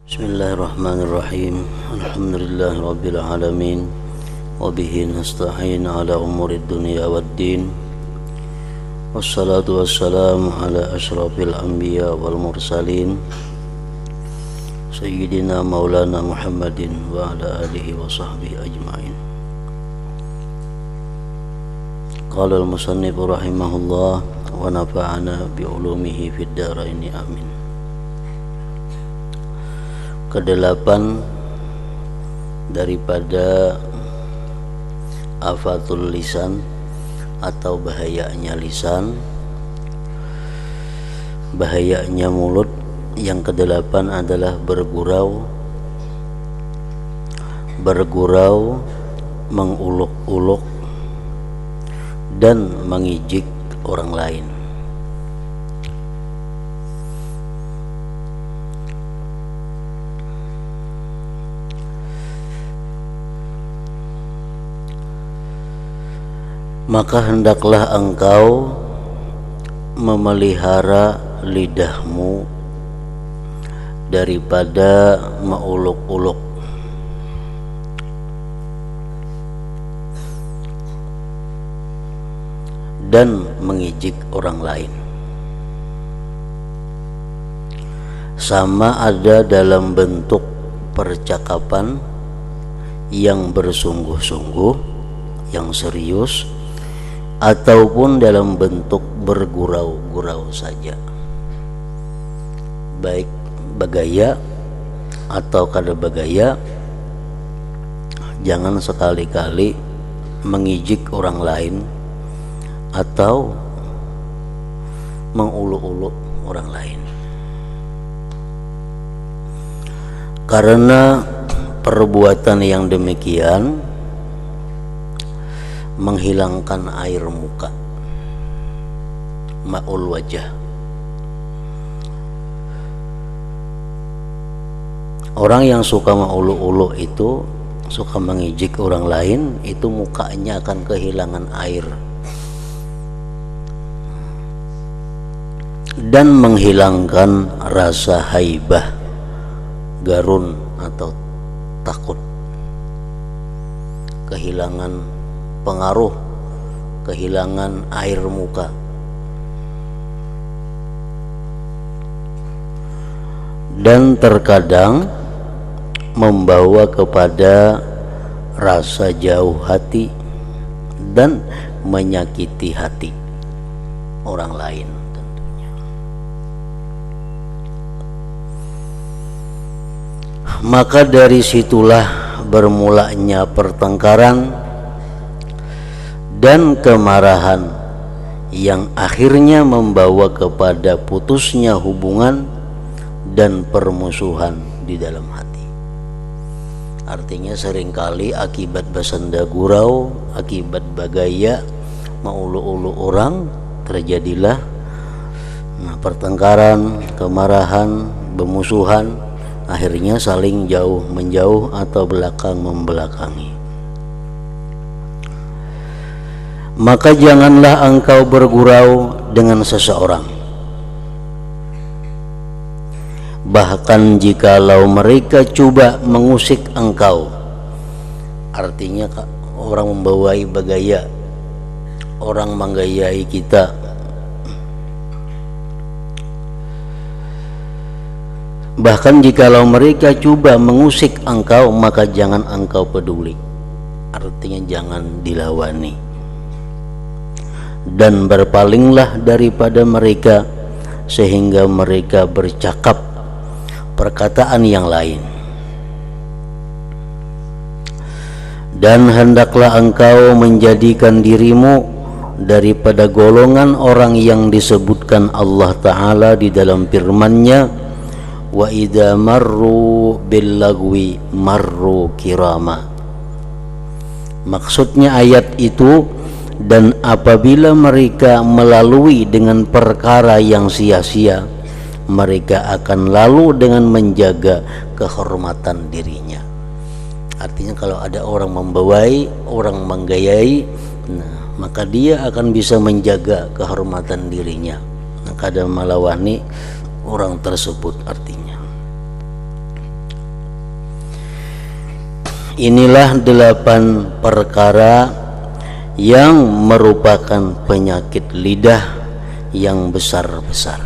Bismillahirrahmanirrahim. Alhamdulillahirabbil alamin. Wa bihi nasta'in ala umuri dunya waddin. Wassalatu wassalamu ala asyrafil anbiya wal mursalin. Sayyidina Maulana Muhammadin wa ala alihi wa sahbihi ajma'in. Qala al-musannif rahimahullah wa nafa'ana bi ulumihi fid dharain amin. Kedelapan daripada afatul lisan atau bahayanya lisan, bahayanya mulut. Yang kedelapan adalah bergurau, menguluk-uluk dan mengijik orang lain. Maka hendaklah engkau memelihara lidahmu daripada menguluk-uluk dan mengijik orang lain. Sama ada dalam bentuk percakapan yang bersungguh-sungguh, yang serius, ataupun dalam bentuk bergurau-gurau saja, baik bagaya atau kada bagaya. Jangan sekali-kali mengijik orang lain atau menguluk-uluk orang lain, karena perbuatan yang demikian menghilangkan air muka, ma'ul wajah. Orang yang suka menguluk-uluk itu, suka mengijik orang lain, itu mukanya akan kehilangan air dan menghilangkan rasa haibah, garun atau takut, kehilangan pengaruh, kehilangan air muka. Dan terkadang membawa kepada rasa jauh hati dan menyakiti hati orang lain tentunya. Maka dari situlah bermulanya pertengkaran dan kemarahan yang akhirnya membawa kepada putusnya hubungan dan permusuhan di dalam hati. Artinya seringkali akibat bersenda gurau, akibat bagaya, menguluk-uluk orang, terjadilah pertengkaran, kemarahan, bermusuhan, akhirnya saling jauh menjauh atau belakang membelakangi. Maka janganlah engkau bergurau dengan seseorang, bahkan jikalau mereka coba mengusik engkau. Artinya orang membawai bagaya, orang menggayai kita, bahkan jikalau mereka coba mengusik engkau, maka jangan engkau peduli. Artinya jangan dilawani dan berpalinglah daripada mereka sehingga mereka bercakap perkataan yang lain. Dan hendaklah engkau menjadikan dirimu daripada golongan orang yang disebutkan Allah Ta'ala di dalam firman-Nya, wa idza marru bil lagwi marru kirama. Maksudnya ayat itu, dan apabila mereka melalui dengan perkara yang sia-sia, mereka akan lalu dengan menjaga kehormatan dirinya. Artinya kalau ada orang membawai, orang menggayai, maka dia akan bisa menjaga kehormatan dirinya. Kadang melawani orang tersebut artinya. Inilah 8 perkara yang merupakan penyakit lidah yang besar-besar.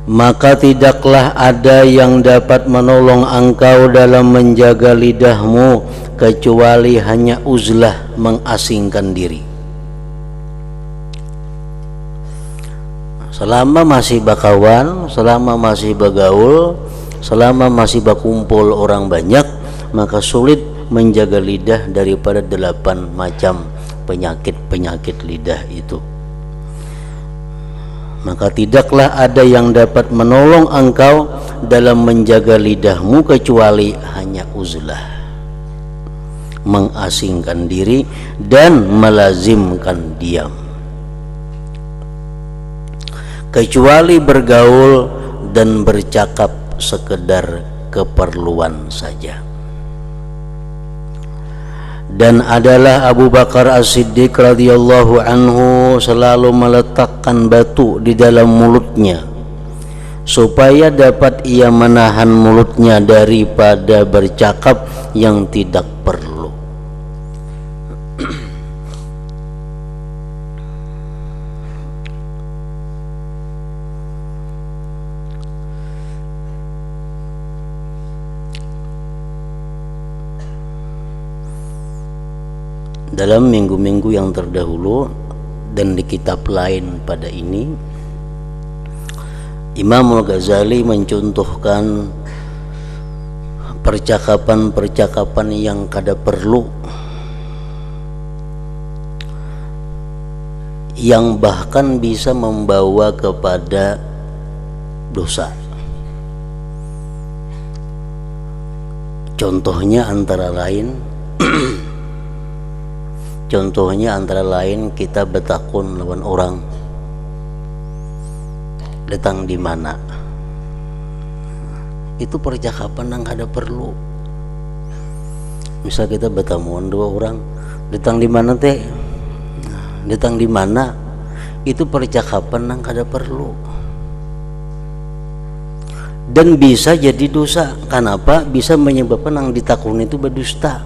Maka tidaklah ada yang dapat menolong engkau dalam menjaga lidahmu kecuali hanya uzlah, mengasingkan diri. Selama masih bakawan, selama masih bergaul, selama masih berkumpul orang banyak, maka sulit menjaga lidah daripada 8 macam penyakit-penyakit lidah itu. Maka tidaklah ada yang dapat menolong engkau dalam menjaga lidahmu kecuali hanya uzlah, mengasingkan diri dan melazimkan diam, kecuali bergaul dan bercakap sekedar keperluan saja. Dan adalah Abu Bakar As-Siddiq radhiyallahu anhu selalu meletakkan batu di dalam mulutnya supaya dapat ia menahan mulutnya daripada bercakap yang tidak perlu. Dalam minggu-minggu yang terdahulu dan di kitab lain pada ini, Imam Al-Ghazali mencontohkan percakapan-percakapan yang kada perlu, yang bahkan bisa membawa kepada dosa. Contohnya antara lain kita betakun lawan orang datang di mana. Itu percakapan yang ada perlu. Misal kita bertemuan 2 orang, datang di mana teh? Datang di mana? Itu percakapan yang ada perlu. Dan bisa jadi dosa. Kenapa? Bisa menyebabkan yang ditakun itu berdusta.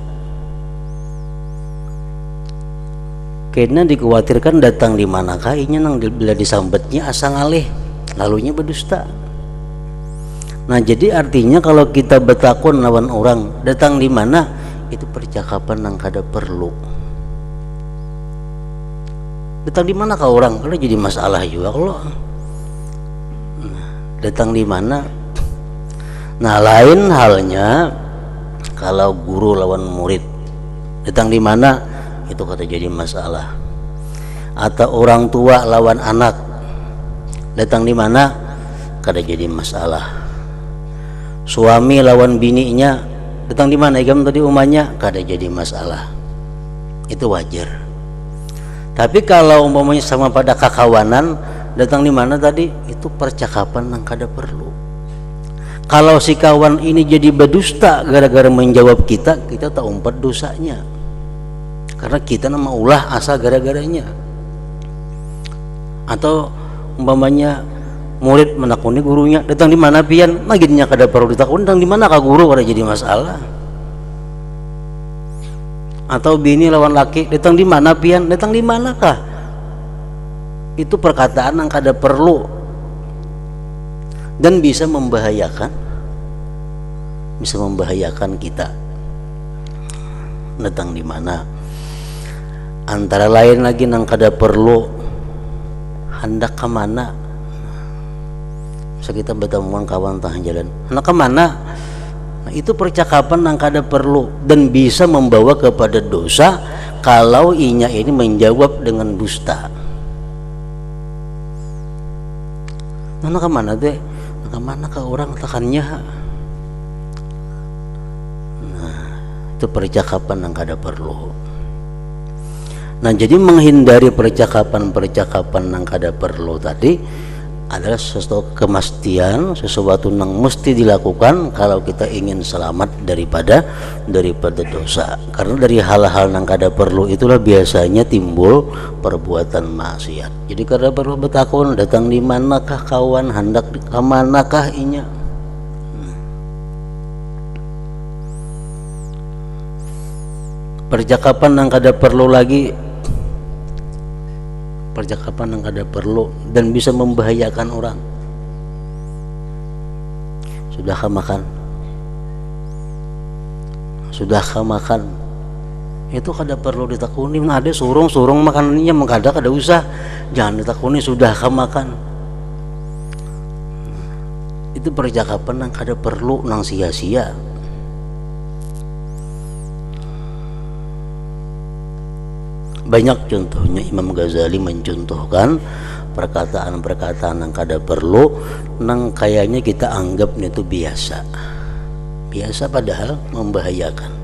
Karena dikhawatirkan datang di manakah inya nang bila disambetnya asa ngalih, lalunya berdusta. Nah, jadi artinya kalau kita bertakun lawan orang datang di mana, itu percakapan yang kada perlu. Datang di mana kau orang? Kalau jadi masalah juga kalau datang di mana. Nah, lain halnya kalau guru lawan murid, datang di mana, itu kata jadi masalah. Atau orang tua lawan anak, datang di mana, kada jadi masalah. Suami lawan bininya, datang di mana igam tadi umanya, kada jadi masalah. Itu wajar. Tapi kalau umpamanya sama pada kakawanan, datang di mana tadi, itu percakapan yang kada perlu. Kalau si kawan ini jadi berdusta gara-gara menjawab kita tak umpat dosanya. Karena kita nama ulah asa gara-garanya. Atau umpamanya murid menakuni gurunya, datang di mana pian? Maginya kada perlu ditakuni, datang di mana ka guru, kada jadi masalah. Atau bini lawan laki, datang di mana pian? Datang di manakah? Itu perkataan yang kada perlu dan bisa membahayakan kita. Datang di mana? Antara lain lagi nang kada perlu, hendak ke mana? Bisa kita bertemuan kawan tengah jalan, hendak ke mana? Nah, itu percakapan yang kada perlu dan bisa membawa kepada dosa kalau inya ini menjawab dengan dusta. Hendak ke mana teh? Hendak ke mana ke orang tekannya? Nah, itu percakapan yang kada perlu. Nah, jadi menghindari percakapan-percakapan yang kada perlu tadi adalah sesuatu kemastian, sesuatu yang mesti dilakukan kalau kita ingin selamat daripada dosa. Karena dari hal-hal yang kada perlu itulah biasanya timbul perbuatan maksiat. Jadi kada perlu bertakun, datang di manakah kawan, hendak ke manakah inya. percakapan yang kada perlu lagi, percakapan yang kada perlu dan bisa membahayakan orang. Sudahkah makan? Sudahkah makan? Itu kada perlu ditakuni. Ada surung makanannya mengkada kada usah, jangan ditakuni sudahkah makan. Itu percakapan yang kada perlu, nang sia-sia. Banyak contohnya. Imam Ghazali mencontohkan perkataan-perkataan yang kada perlu, nang kayaknya kita anggap itu biasa padahal membahayakan.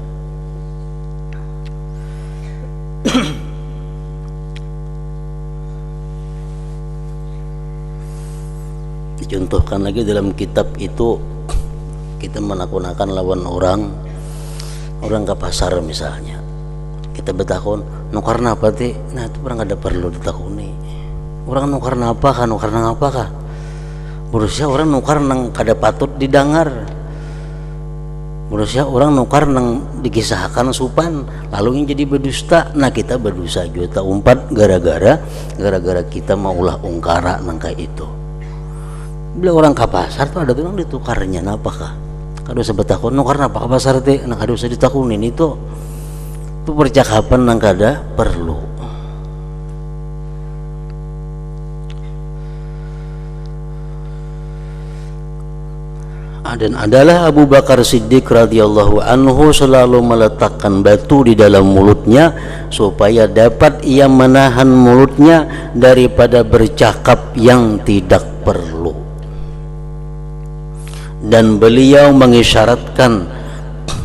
Dicontohkan lagi dalam kitab itu, kita menakun-nakun lawan orang ke pasar misalnya, kita bertakun nukar napa teh, nah itu orang ada perlu ditakuni. Orang nukar napa kah, nukar nang apa kah? Berusia orang nukar nang kada patut didengar. Berusia orang nukar nang dikisahkan supan, lalu yang jadi berdusta. Nah kita berdosa juta umpat gara-gara kita maulah ungkara nang kayak itu. Bila orang ke pasar tuh ada tuh yang ditukarnya napa kah? Kada usah bertakun nukar napa ke pasar teh, nah kada usah ditakunin itu percakapan yang kada perlu. Dan adalah Abu Bakar Siddiq radhiyallahu anhu selalu meletakkan batu di dalam mulutnya supaya dapat ia menahan mulutnya daripada bercakap yang tidak perlu. Dan beliau mengisyaratkan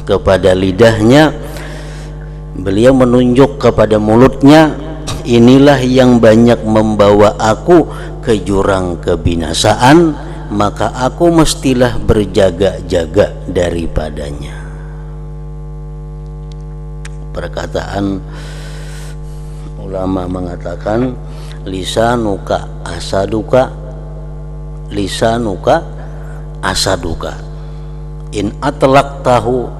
kepada lidahnya, beliau menunjuk kepada mulutnya, inilah yang banyak membawa aku ke jurang kebinasaan, maka aku mestilah berjaga-jaga daripadanya. Perkataan ulama mengatakan, lisanuka asaduka, lisanuka asaduka, in atlak tahu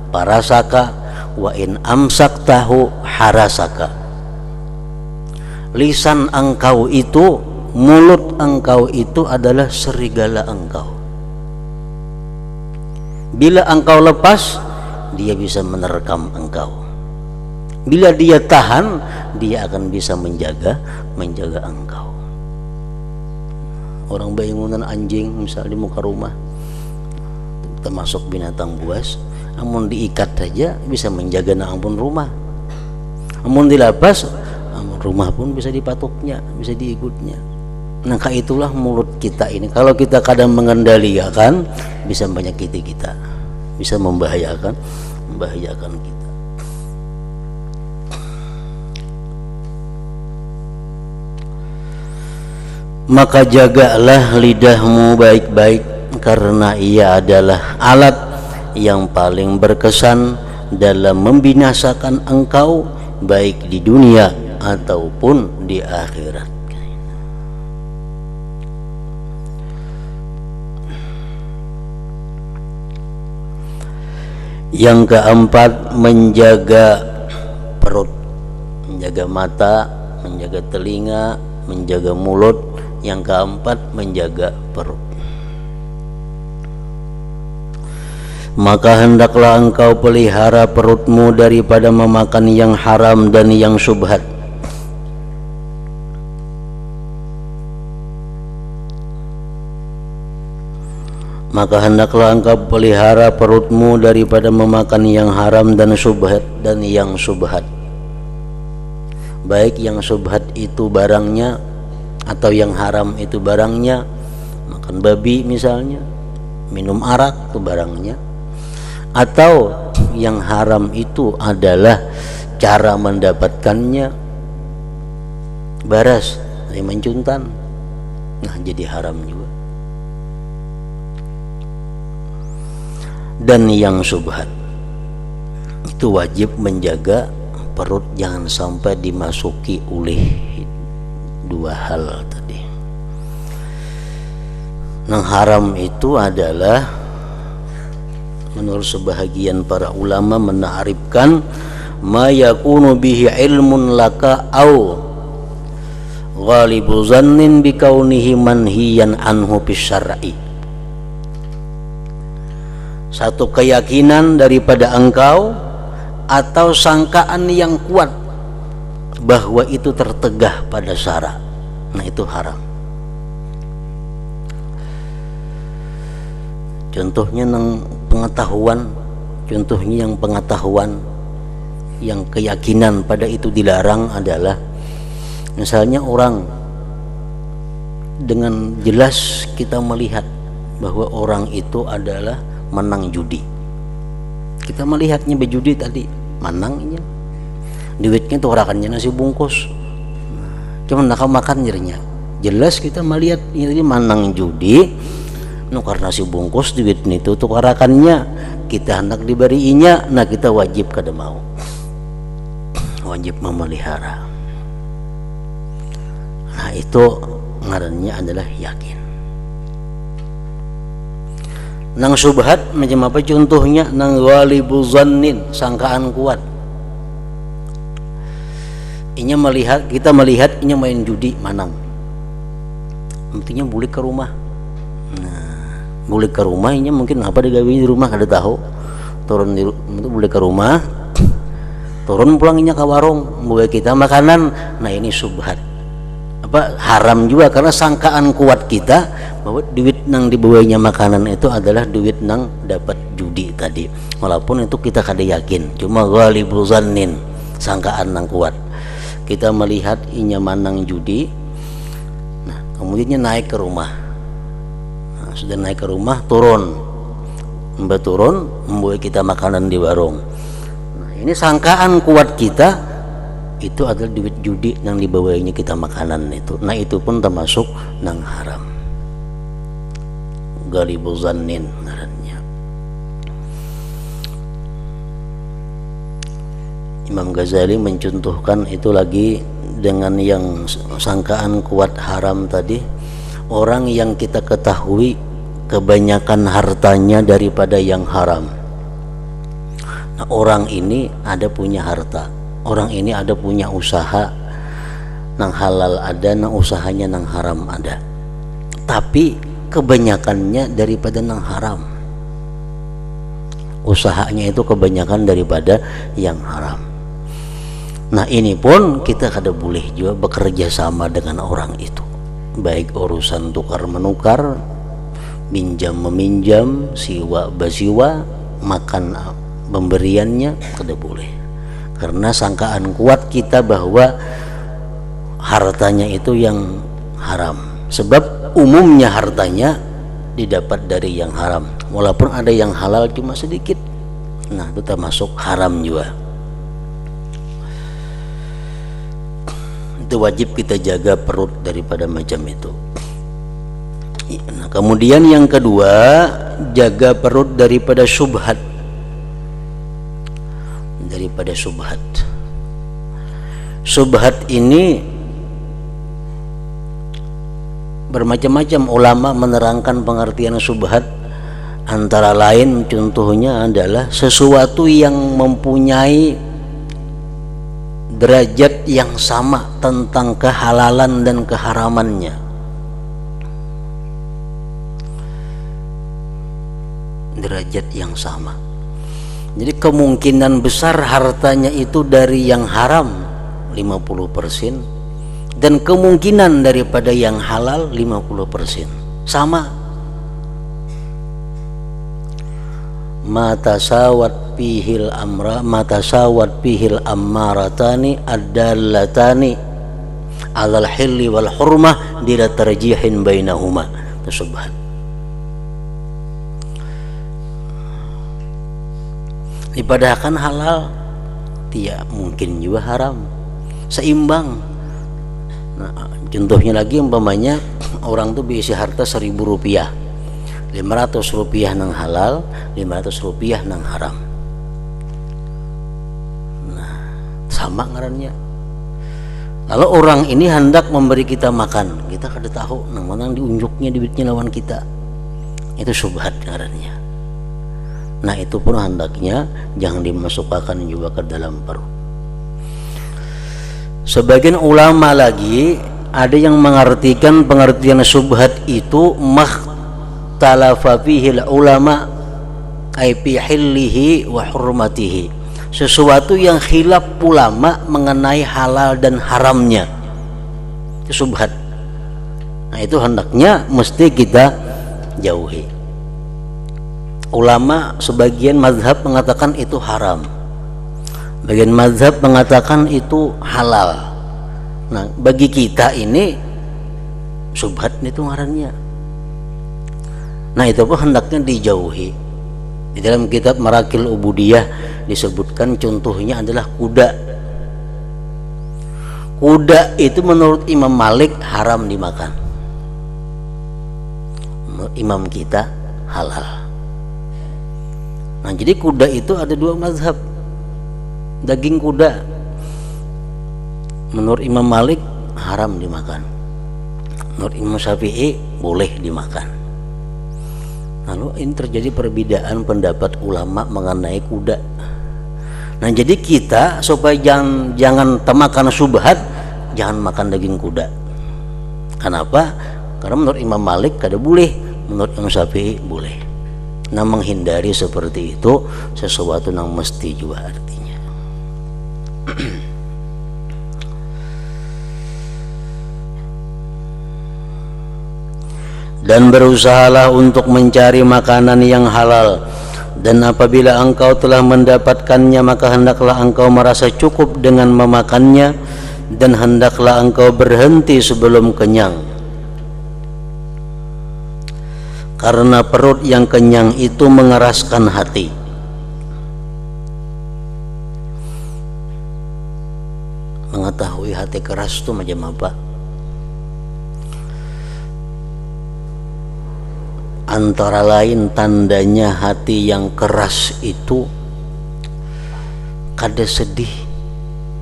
parasaka, wa in amsak tahu harasaka. Lisan engkau itu, mulut engkau itu adalah serigala engkau. Bila engkau lepas, dia bisa menerkam engkau. Bila dia tahan, dia akan bisa menjaga engkau. Orang bangunan anjing misalnya di muka rumah, termasuk binatang buas, amun diikat saja bisa menjaga ampun rumah. Amun dilepas, amun rumah pun bisa dipatuknya, bisa diikutnya. Nah itulah mulut kita ini. Kalau kita kadang mengendalikan, bisa menyakiti kita, bisa membahayakan kita. Maka jagalah lidahmu baik-baik, karena ia adalah alat yang paling berkesan dalam membinasakan engkau, baik di dunia ataupun di akhirat. Yang keempat, menjaga perut, menjaga mata, menjaga telinga, menjaga mulut. Yang keempat, menjaga perut. Maka hendaklah engkau pelihara perutmu daripada memakan yang haram dan yang syubhat. Maka hendaklah engkau pelihara perutmu daripada memakan yang haram dan syubhat, dan yang syubhat. Baik yang syubhat itu barangnya, atau yang haram itu barangnya. Makan babi misalnya, minum arak itu barangnya. Atau yang haram itu adalah cara mendapatkannya, baras, mencuntan. Nah jadi haram juga. Dan yang syubhat itu wajib menjaga perut jangan sampai dimasuki oleh dua hal tadi. Yang haram itu adalah menurut sebahagian para ulama menarifkan ma yakunu bihi ilmun laka au ghalibu zannin bikaunihi manhiyan anhu bisyar'i. Satu keyakinan daripada engkau atau sangkaan yang kuat bahwa itu tertegah pada syara, nah itu haram. Contohnya yang pengetahuan yang keyakinan pada itu dilarang adalah misalnya orang dengan jelas kita melihat bahwa orang itu adalah menang judi. Kita melihatnya berjudi tadi, menangnya duitnya tuh orakannya nasi bungkus, cuman nak makan jadinya jelas kita melihat ini menang judi. Karena si bungkus duit itu tukarakannya kita hendak diberiinya, nah kita wajib kada mau, wajib memelihara. Nah itu ngarannya adalah yakin. Nang subhat macam apa contohnya? Nang ghalibu zannin, sangkaan kuat. Kita melihat inya main judi menang, intinya balik ke rumah. Boleh ke rumahnya mungkin apa digawe di rumah kada tahu, turun itu boleh ke rumah, turun pulangnya ke warung bawa kita makanan. Nah ini subhat, apa haram juga karena sangkaan kuat kita bahwa duit nang dibawanya makanan itu adalah duit nang dapat judi tadi, walaupun itu kita kada yakin, cuma ghalibu zannin, sangkaan nang kuat. Kita melihat inya manang judi, nah kemudiannya naik ke rumah. Sudah naik ke rumah, turun membawa kita makanan di warung. Nah, ini sangkaan kuat kita itu adalah duit judi yang dibawanya kita makanan itu. Nah itu pun termasuk nang haram, ghalibu zannin ngarannya. Imam Ghazali mencontohkan itu lagi dengan yang sangkaan kuat haram tadi. Orang yang kita ketahui kebanyakan hartanya daripada yang haram. Nah, orang ini ada punya harta, orang ini ada punya usaha, nang halal ada, nang usahanya nang haram ada. Tapi kebanyakannya daripada nang haram. Usahanya itu kebanyakan daripada yang haram. Nah ini pun kita kada boleh juga bekerja sama dengan orang itu, baik urusan tukar menukar, minjam meminjam, siwa basiwa, makan pemberiannya tidak boleh, karena sangkaan kuat kita bahwa hartanya itu yang haram. Sebab umumnya hartanya didapat dari yang haram, walaupun ada yang halal cuma sedikit, nah itu termasuk haram juga. Itu wajib kita jaga perut daripada macam itu. Nah, kemudian yang kedua, jaga perut daripada syubhat. Daripada syubhat. Syubhat ini bermacam-macam ulama menerangkan pengertian syubhat. Antara lain contohnya adalah sesuatu yang mempunyai derajat yang sama tentang kehalalan dan keharamannya. Derajat yang sama. Jadi kemungkinan besar hartanya itu dari yang haram 50% dan kemungkinan daripada yang halal 50%. Sama. Matasawat pihil ammaratani ad-dallatani alal hilli wal hurmah bila tarjihin bainahuma. Subhan. Ibadahkan halal, tidak mungkin juga haram, seimbang. Nah, contohnya lagi umpamanya orang tuh berisi harta 1.000 rupiah, 500 rupiah nang halal, 500 rupiah nang haram. Nah, sama ngarannya. Lalu orang ini hendak memberi kita makan, kita kada tahu nang mana diunjuknya duitnya lawan kita. Itu syubhat ngarannya. Nah itu pun hendaknya jangan dimasukkan juga ke dalam perut. Sebagian ulama lagi ada yang mengartikan pengertian syubhat itu makhtalafa fihi ulama ay fi hillihi wa hurmatihi, sesuatu yang khilaf ulama mengenai halal dan haramnya, itu syubhat. Nah itu hendaknya mesti kita jauhi. Ulama sebagian mazhab mengatakan itu haram, bagian mazhab mengatakan itu halal. Nah bagi kita ini syubhat itu ngarannya. Nah itu pun hendaknya dijauhi. Di dalam kitab Marakil Ubudiyah disebutkan contohnya adalah kuda. Kuda itu menurut Imam Malik haram dimakan, imam kita halal. Nah jadi kuda itu ada dua mazhab. Daging kuda menurut Imam Malik haram dimakan, menurut Imam Syafi'i boleh dimakan. Lalu ini terjadi perbedaan pendapat ulama mengenai kuda. Nah jadi kita supaya jangan termakan syubhat, jangan makan daging kuda. Kenapa? Karena menurut Imam Malik kada boleh, menurut Imam Syafi'i boleh. Nah menghindari seperti itu sesuatu yang mesti juga artinya. Dan berusahalah untuk mencari makanan yang halal, dan apabila engkau telah mendapatkannya maka hendaklah engkau merasa cukup dengan memakannya, dan hendaklah engkau berhenti sebelum kenyang. Karena perut yang kenyang itu mengeraskan hati. Mengetahui hati keras itu macam apa? Antara lain tandanya hati yang keras itu kada sedih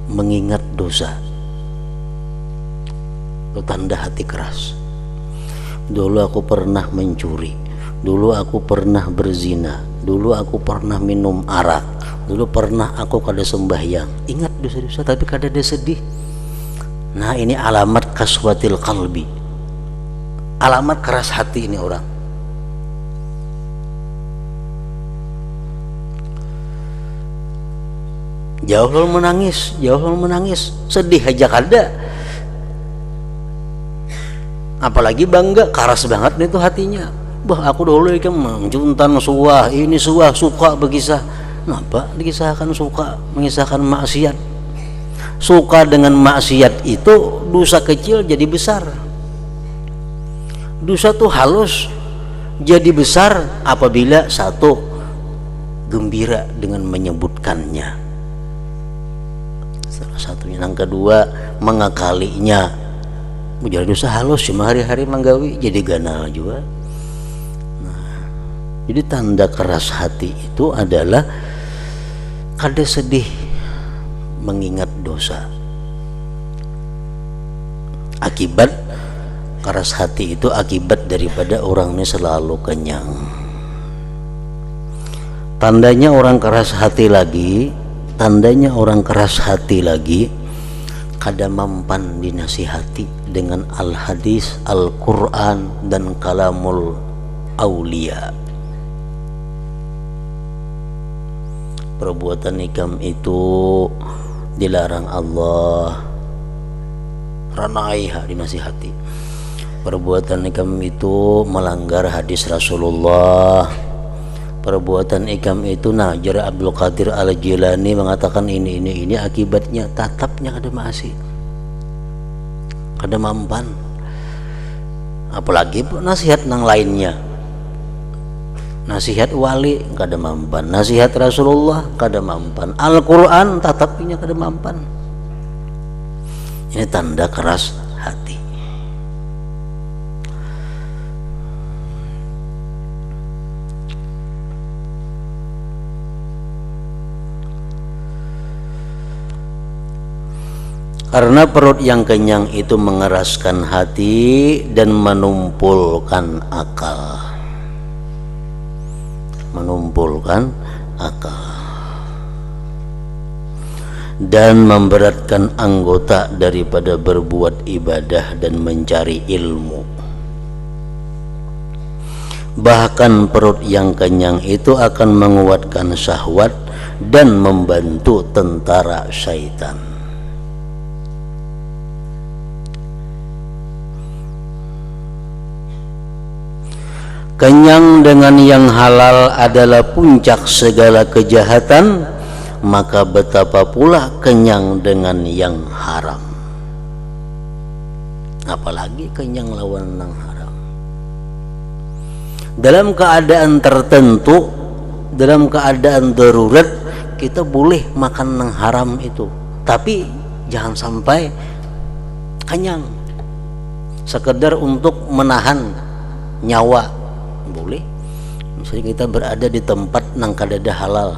mengingat dosa. Itu tanda hati keras. Dulu aku pernah mencuri, dulu aku pernah berzina, dulu aku pernah minum arak, dulu pernah aku kada sembahyang. Ingat dosa-dosa tapi kada ada sedih. Nah ini alamat kaswatil qalbi, alamat keras hati ini orang. Jauh menangis, sedih aja kada. Apalagi bangga, keras banget nih tuh hatinya. Bah aku dulu kan menjuntan suah, ini suah suka berkisah. Kenapa dikisahkan suka mengisahkan maksiat? Suka dengan maksiat itu dosa kecil jadi besar. Dosa tuh halus jadi besar apabila satu gembira dengan menyebutkannya. Salah satunya, yang kedua mengakalinya. Jadi dosa halus cuma hari-hari menggawi jadi ganal juga. Nah, jadi tanda keras hati itu adalah kada sedih mengingat dosa. Akibat keras hati itu akibat daripada orangnya selalu kenyang. Tandanya orang keras hati lagi, kada mampan dinasihati dengan al-hadis, al-Quran, dan kalamul aulia. Perbuatan ikam itu dilarang Allah, ranaiha dinasihati. Perbuatan ikam itu melanggar hadis Rasulullah. Perbuatan ikam itu Najar Abdul Qadir Al-Jilani mengatakan ini akibatnya tatapnya kada maasi, kada mampan. Apalagi nasihat nang lainnya, nasihat wali kada mampan, nasihat Rasulullah kada mampan, Al-Quran tatapnya kada mampan. Ini tanda keras hati. Karena perut yang kenyang itu mengeraskan hati dan menumpulkan akal. menumpulkan akal, dan memberatkan anggota daripada berbuat ibadah dan mencari ilmu. Bahkan perut yang kenyang itu akan menguatkan syahwat dan membantu tentara syaitan. Kenyang dengan yang halal adalah puncak segala kejahatan, maka betapa pula kenyang dengan yang haram. Apalagi kenyang lawan yang haram. Dalam keadaan tertentu, dalam keadaan darurat, kita boleh makan yang haram itu, tapi jangan sampai kenyang sekedar untuk menahan nyawa. Boleh, misalnya kita berada di tempat nang kadada halal,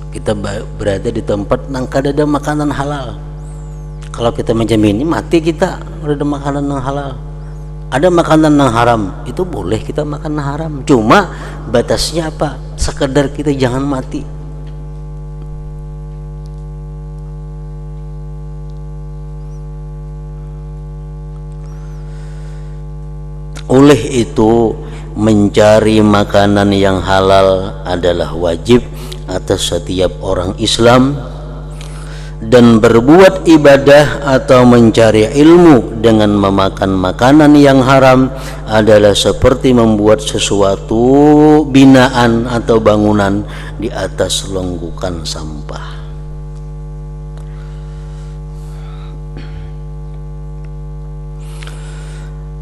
kita berada di tempat nang kadada makanan halal. Kalau kita menjamini mati kita berada makanan yang halal, ada makanan yang haram, itu boleh kita makan yang haram. Cuma batasnya apa? Sekedar kita jangan mati. Oleh itu, mencari makanan yang halal adalah wajib atas setiap orang Islam, dan berbuat ibadah atau mencari ilmu dengan memakan makanan yang haram adalah seperti membuat sesuatu binaan atau bangunan di atas longgukan sampah.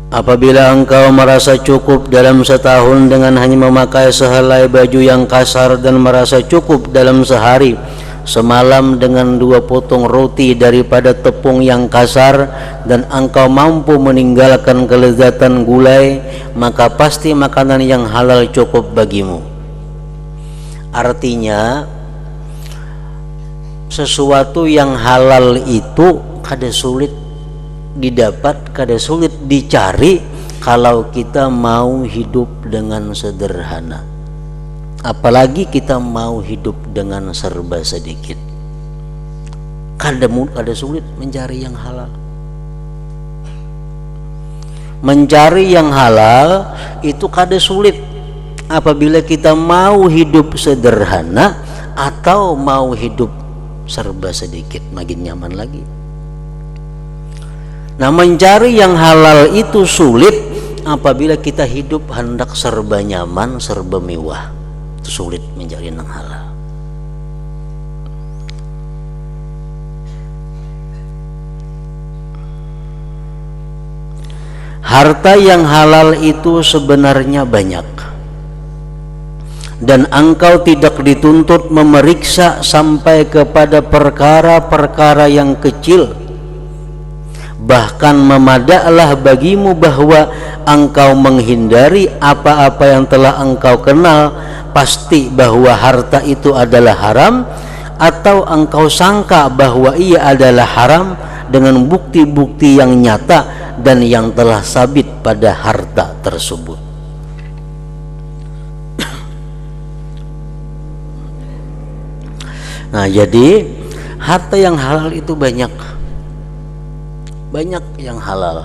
Apabila engkau merasa cukup dalam setahun dengan hanya memakai sehelai baju yang kasar, dan merasa cukup dalam sehari semalam dengan 2 potong roti daripada tepung yang kasar, dan engkau mampu meninggalkan kelezatan gulai, maka pasti makanan yang halal cukup bagimu. Artinya, sesuatu yang halal itu kada sulit didapat, kada sulit dicari kalau kita mau hidup dengan sederhana. Apalagi kita mau hidup dengan serba sedikit, kada sulit mencari yang halal. Mencari yang halal itu kada sulit apabila kita mau hidup sederhana atau mau hidup serba sedikit, makin nyaman lagi. Nah, mencari yang halal itu sulit apabila kita hidup hendak serba nyaman, serba mewah. Itu sulit mencari yang halal. Harta yang halal itu sebenarnya banyak, dan engkau tidak dituntut memeriksa sampai kepada perkara-perkara yang kecil. Bahkan memadaklah bagimu bahwa engkau menghindari apa-apa yang telah engkau kenal pasti bahwa harta itu adalah haram, atau engkau sangka bahwa ia adalah haram dengan bukti-bukti yang nyata dan yang telah sabit pada harta tersebut. Nah, jadi harta yang halal itu banyak yang halal,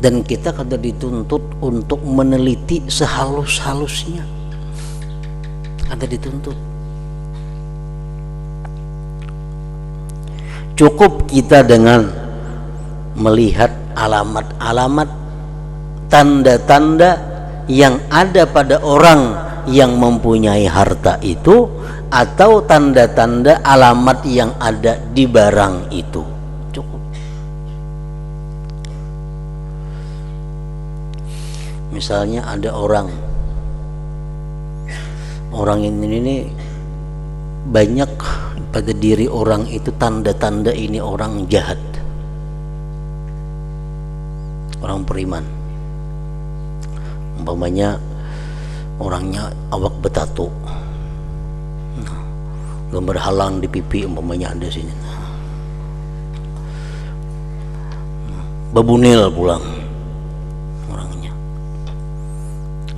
dan kita kada dituntut untuk meneliti sehalus-halusnya, kada dituntut. Cukup kita dengan melihat alamat-alamat, tanda-tanda yang ada pada orang yang mempunyai harta itu, atau tanda-tanda alamat yang ada di barang itu. Cukup. Misalnya ada orang ini banyak pada diri orang itu tanda-tanda ini orang jahat, orang beriman. Umpamanya orangnya awak betato, gambar halang di pipi umpamanya ada sini, babunil pulang orangnya,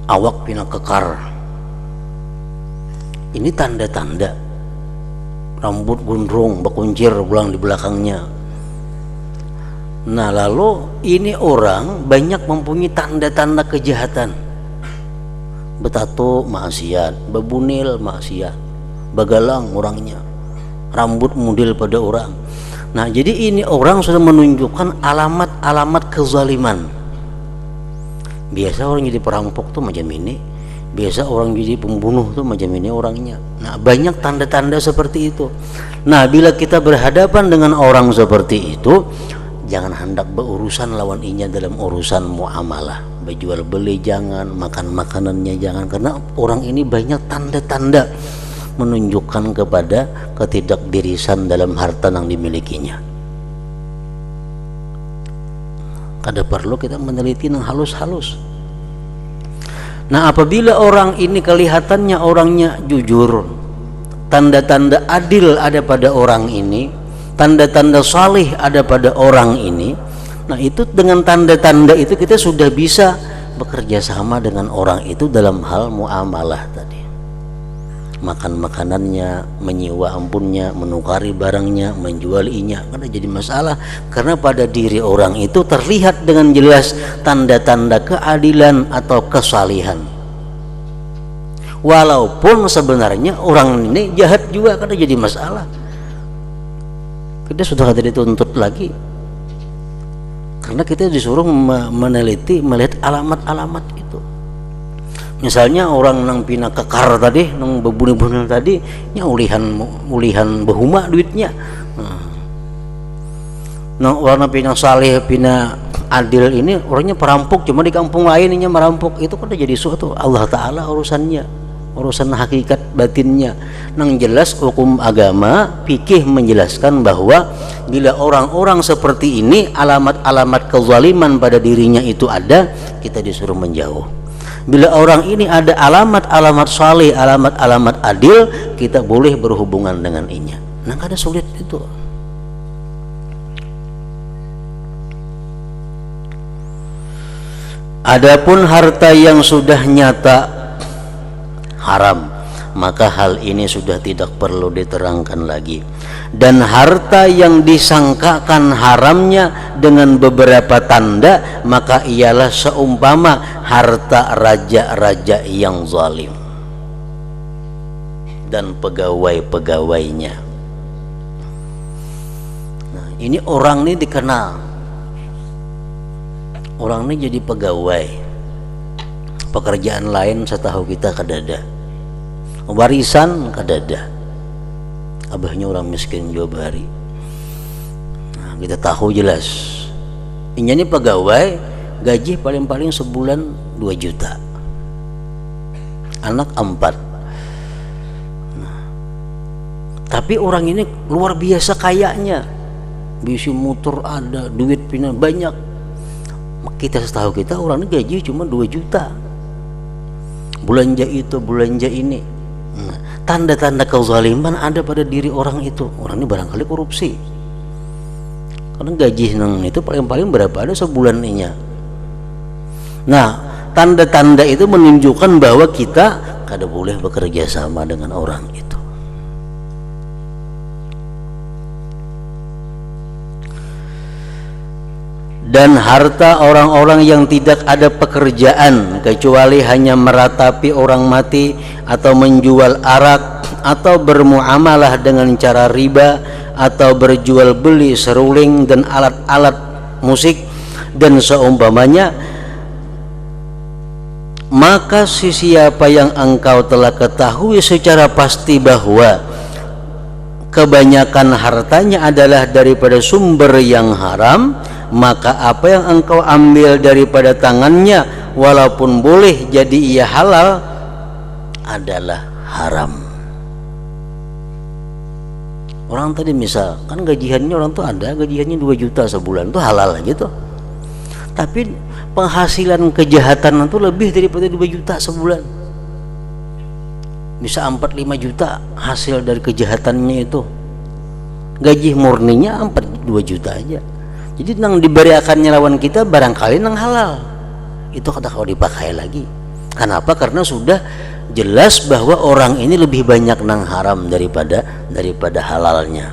awak pina kekar, ini tanda-tanda. Rambut gondrong bakuncir pulang di belakangnya. Nah lalu ini orang banyak mempunyai tanda-tanda kejahatan. Betato maksiat, bebunil maksiat, bagalang orangnya, rambut mudil pada orang. Nah jadi ini orang sudah menunjukkan alamat-alamat kezaliman. Biasa orang jadi perampok tuh macam ini, biasa orang jadi pembunuh tuh macam ini orangnya. Nah banyak tanda-tanda seperti itu. Nah bila kita berhadapan dengan orang seperti itu, jangan hendak berurusan lawan inya dalam urusan muamalah, berjual beli jangan, makan makanannya jangan, karena orang ini banyak tanda-tanda menunjukkan kepada ketidakdirisan dalam harta yang dimilikinya. Kada perlu kita meneliti yang halus-halus. Nah apabila orang ini kelihatannya orangnya jujur, tanda-tanda adil ada pada orang ini, tanda-tanda salih ada pada orang ini, nah itu dengan tanda-tanda itu kita sudah bisa bekerja sama dengan orang itu dalam hal muamalah tadi. Makan makanannya, menyewa ampunnya, menukari barangnya, menjualinya, karena jadi masalah karena pada diri orang itu terlihat dengan jelas tanda-tanda keadilan atau kesalihan. Walaupun sebenarnya orang ini jahat juga, karena jadi masalah. Kita sudah tidak dituntut lagi karena kita disuruh meneliti, melihat alamat-alamat itu. Misalnya orang nang pina kekar tadi, nang bebunil-bunil tadi, nya ulihan behuma duitnya. Nah orang pina saleh, pina adil ini orangnya perampok, cuma di kampung lain nya merampok, itu kan jadi suatu Allah Ta'ala urusannya, urusan hakikat batinnya. Nang jelas hukum agama fikih menjelaskan bahwa bila orang-orang seperti ini alamat-alamat kezaliman pada dirinya itu ada, kita disuruh menjauh. Bila orang ini ada alamat-alamat saleh, alamat-alamat adil, kita boleh berhubungan dengan inya. Nah kada sulit itu. Adapun harta yang sudah nyata haram, maka hal ini sudah tidak perlu diterangkan lagi. Dan harta yang disangkakan haramnya dengan beberapa tanda, maka ialah seumpama harta raja-raja yang zalim dan pegawai-pegawainya. Nah, ini orang ini dikenal, orang ini jadi pegawai, pekerjaan lain setahu kita kadada, warisan kadada, abahnya orang miskin jauh hari. Nah, kita tahu jelas ini pegawai, gaji paling-paling sebulan 2 juta, anak 4. Nah, tapi orang ini luar biasa kayanya, bisa motor ada, duit pina banyak. Kita setahu kita orang ini gaji cuma 2 juta, belanja itu belanja ini. Nah, tanda-tanda kezaliman ada pada diri orang itu. Orang ini barangkali korupsi, karena gaji nang itu paling-paling berapa ada sebulan inya. Nah tanda-tanda itu menunjukkan bahwa kita kada boleh bekerja sama dengan orang itu. Dan harta orang-orang yang tidak ada pekerjaan kecuali hanya meratapi orang mati atau menjual arak atau bermuamalah dengan cara riba atau berjual beli seruling dan alat-alat musik dan seumpamanya, maka siapa yang engkau telah ketahui secara pasti bahwa kebanyakan hartanya adalah daripada sumber yang haram, maka apa yang engkau ambil daripada tangannya walaupun boleh jadi ia halal adalah haram. Orang tadi misal kan gajiannya, orang tuh ada gajiannya 2 juta sebulan, tuh halal gitu, tapi penghasilan kejahatan itu lebih daripada 2 juta sebulan, bisa 4-5 juta hasil dari kejahatannya itu. Gaji murninya 2 juta aja. Jadi nang diberiakannya lawan kita barangkali nang halal, itu kada kau dipakai lagi. Kenapa? Karena sudah jelas bahwa orang ini lebih banyak nang haram daripada halalnya.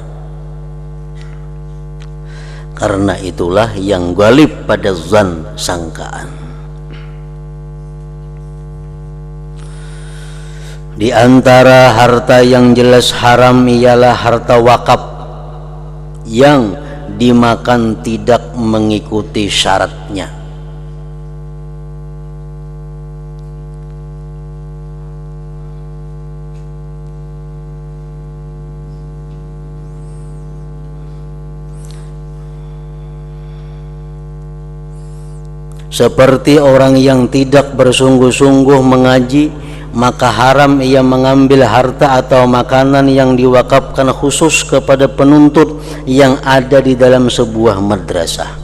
Karena itulah yang ghalib pada zan, sangkaan. Di antara harta yang jelas haram ialah harta wakaf yang dimakan tidak mengikuti syaratnya. Seperti orang yang tidak bersungguh-sungguh mengaji, maka haram ia mengambil harta atau makanan yang diwakafkan khusus kepada penuntut yang ada di dalam sebuah madrasah.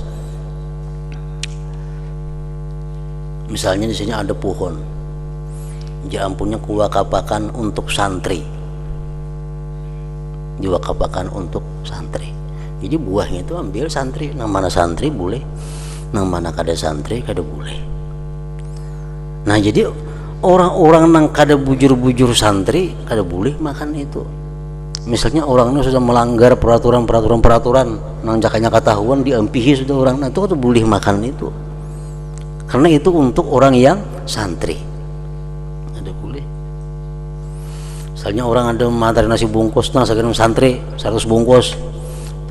Misalnya di sini ada pohon, jampunya kuwakafakan untuk santri, diwakafkan untuk santri. Jadi buahnya itu ambil santri, nang mana santri boleh, nang mana kada santri kada boleh. Nah jadi orang-orang nang kada bujur-bujur santri kada boleh makan itu. Misalnya orangnya sudah melanggar peraturan nang jakanya ketahuan diampihi sudah orang, nah itu kada boleh makan itu. Karena itu untuk orang yang santri. Kada boleh. Misalnya orang ada materi nasi bungkus nang sakirim santri 100 bungkus.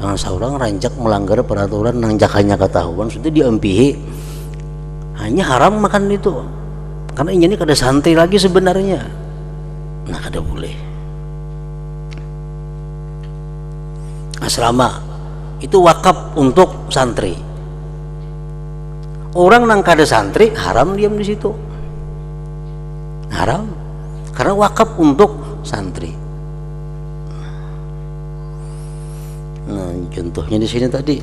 Jangan seorang rancak melanggar peraturan nang jakanya ketahuan sudah diampihi. Hanya haram makan itu. Karena ini kada santri lagi sebenarnya. Nah kada boleh. Asrama itu wakaf untuk santri. Orang nang kada santri haram diam di situ. Haram karena wakaf untuk santri. Nah, contohnya di sini tadi.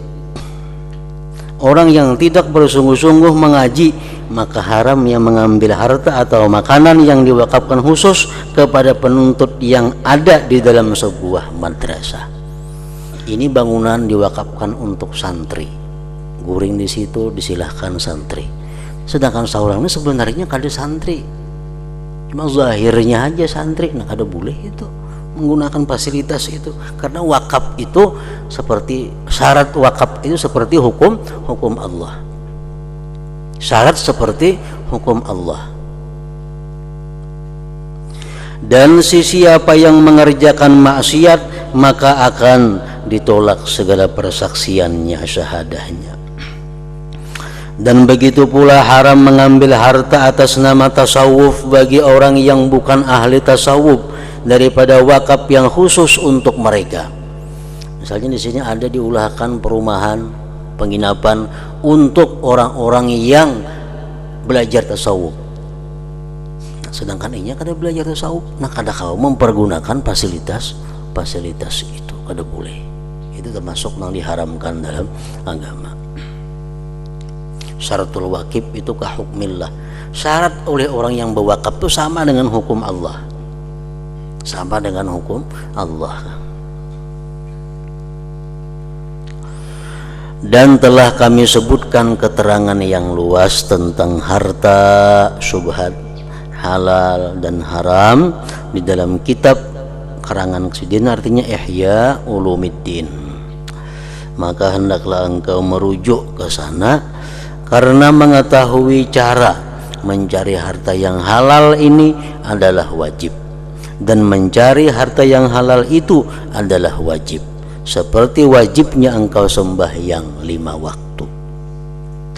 Orang yang tidak bersungguh-sungguh mengaji, maka haram yang mengambil harta atau makanan yang diwakafkan khusus kepada penuntut yang ada di dalam sebuah madrasah. Ini bangunan diwakafkan untuk santri. Guring di situ disilahkan santri. Sedangkan seorang ini sebenarnya kada santri. Cuma zahirnya aja santri, nah kada boleh itu menggunakan fasilitas itu. Karena wakaf itu seperti syarat wakaf itu seperti hukum Allah. Syarat seperti hukum Allah. Dan siapa yang mengerjakan maksiat maka akan ditolak segala persaksiannya, syahadahnya. Dan begitu pula haram mengambil harta atas nama tasawuf bagi orang yang bukan ahli tasawuf daripada wakaf yang khusus untuk mereka. Misalnya di sini ada diulahkan perumahan, penginapan untuk orang-orang yang belajar tasawuf. Nah, sedangkan ini kada belajar tasawuf, nah kada kau mempergunakan fasilitas itu kada boleh. Itu termasuk yang diharamkan dalam agama. Syaratul wakif itu kahukmillah. Syarat oleh orang yang berwakaf itu sama dengan hukum Allah. Sama dengan hukum Allah. Dan telah kami sebutkan keterangan yang luas tentang harta, syubhat, halal dan haram di dalam kitab karangan Sidin, artinya Ihya Ulumiddin. Maka hendaklah engkau merujuk ke sana karena mengetahui cara mencari harta yang halal ini adalah wajib. Dan mencari harta yang halal itu adalah wajib, seperti wajibnya engkau sembahyang 5 waktu.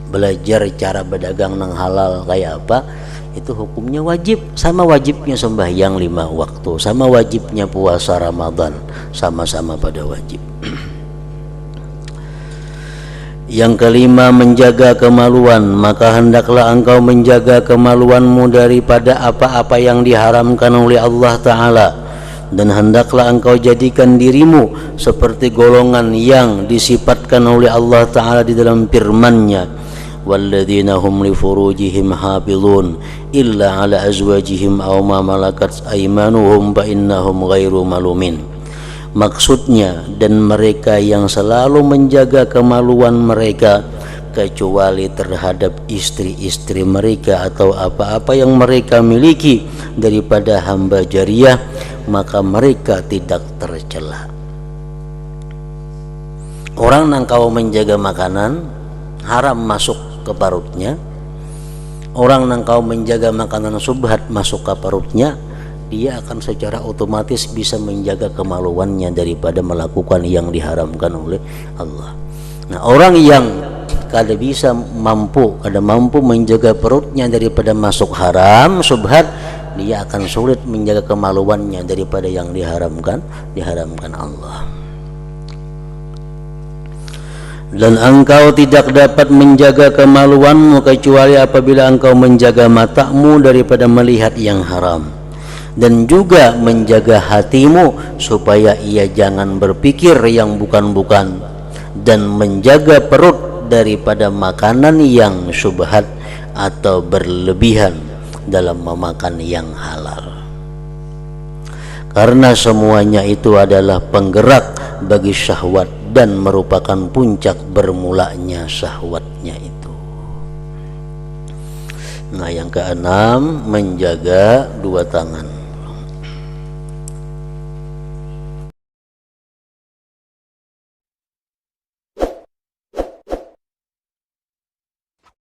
Belajar cara berdagang yang halal kayak apa, itu hukumnya wajib. Sama wajibnya sembahyang 5 waktu, sama wajibnya puasa Ramadan, sama-sama pada wajib. Yang kelima, menjaga kemaluan. Maka hendaklah engkau menjaga kemaluanmu daripada apa-apa yang diharamkan oleh Allah Ta'ala. Dan hendaklah engkau jadikan dirimu seperti golongan yang disifatkan oleh Allah Ta'ala di dalam firman-Nya, walladzina hum li furujihim hafizun illa ala azwajihim aw ma malakat aymanuhum fa innahum ghairu malumin. Maksudnya, dan mereka yang selalu menjaga kemaluan mereka kecuali terhadap istri-istri mereka atau apa-apa yang mereka miliki daripada hamba jariyah, maka mereka tidak tercela. Orang yang kau menjaga makanan haram masuk ke parutnya, orang yang kau menjaga makanan subhat masuk ke parutnya, dia akan secara otomatis bisa menjaga kemaluannya daripada melakukan yang diharamkan oleh Allah. Nah, orang yang kada mampu menjaga perutnya daripada masuk haram subhat, dia akan sulit menjaga kemaluannya daripada yang diharamkan Allah. Dan engkau tidak dapat menjaga kemaluanmu kecuali apabila engkau menjaga matamu daripada melihat yang haram, dan juga menjaga hatimu supaya ia jangan berpikir yang bukan-bukan, dan menjaga perut daripada makanan yang syubhat atau berlebihan dalam memakan yang halal. Karena semuanya itu adalah penggerak bagi syahwat dan merupakan puncak bermulanya syahwatnya itu. Nah, yang keenam, menjaga dua tangan.